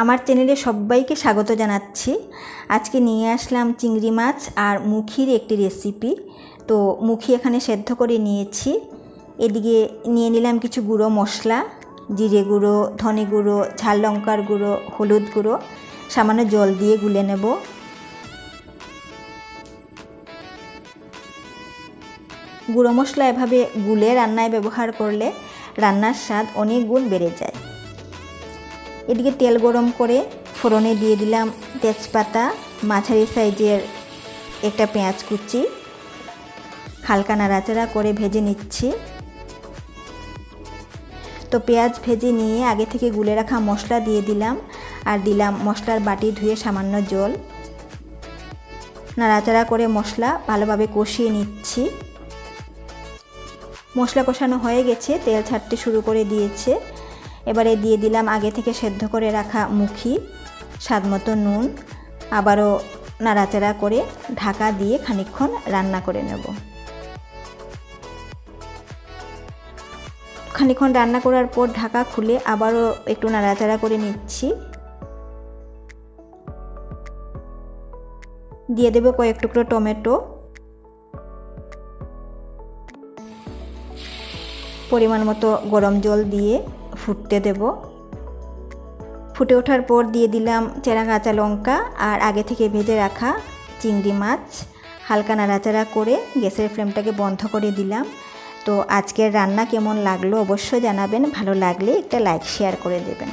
আমার চ্যানেলে সবাইকে স্বাগত জানাচ্ছি। আজকে নিয়ে আসলাম চিংড়ি মাছ আর মুখির একটি রেসিপি। তো মুখি এখানে সেদ্ধ করে নিয়েছি। এদিকে নিয়ে নিলাম কিছু গুঁড়ো মশলা, জিরে গুঁড়ো, ধনে গুঁড়ো, ঝাল লঙ্কার গুঁড়ো, হলুদ গুঁড়ো, সামান্য জল দিয়ে গুলে নেব। গুঁড়ো মশলা এভাবে গুলে রান্নায় ব্যবহার করলে রান্নার স্বাদ অনেক গুণ বেড়ে যায়। এদিকে তেল গরম করে ফোড়নে দিয়ে দিলাম তেজপাতা, মাঝারি সাইজের একটা পেঁয়াজ কুচি, হালকা নাড়াচাড়া করে ভেজে নিচ্ছি। তো পেঁয়াজ ভেজে নিয়ে আগে থেকে গুলে রাখা মশলা দিয়ে দিলাম আর দিলাম মশলার বাটি ধুয়ে সামান্য জল। নাড়াচাড়া করে মশলা ভালোভাবে কষিয়ে নিচ্ছি। মশলা কষানো হয়ে গেছে, তেল ছাড়তে শুরু করে দিয়েছে। এবারে দিয়ে দিলাম আগে থেকে সেদ্ধ করে রাখা মুখি, স্বাদমতো নুন, আবারও নাড়াচাড়া করে ঢাকা দিয়ে খানিকক্ষণ রান্না করে নেব। খানিকক্ষণ রান্না করার পর ঢাকা খুলে আবারও একটু নাড়াচাড়া করে নিচ্ছি। দিয়ে দেব কয়েক টুকরো টমেটো, পরিমাণ মতো গরম জল দিয়ে ফুটতে দেব। ফুটে ওঠার পর দিয়ে দিলাম চেরা কাঁচা লঙ্কা আর আগে থেকে ভেজে রাখা চিংড়ি মাছ। হালকা নাড়াচাড়া করে গ্যাসের ফ্লেমটাকে বন্ধ করে দিলাম। তো আজকের রান্না কেমন লাগলো অবশ্যই জানাবেন। ভালো লাগলে একটা লাইক শেয়ার করে দেবেন।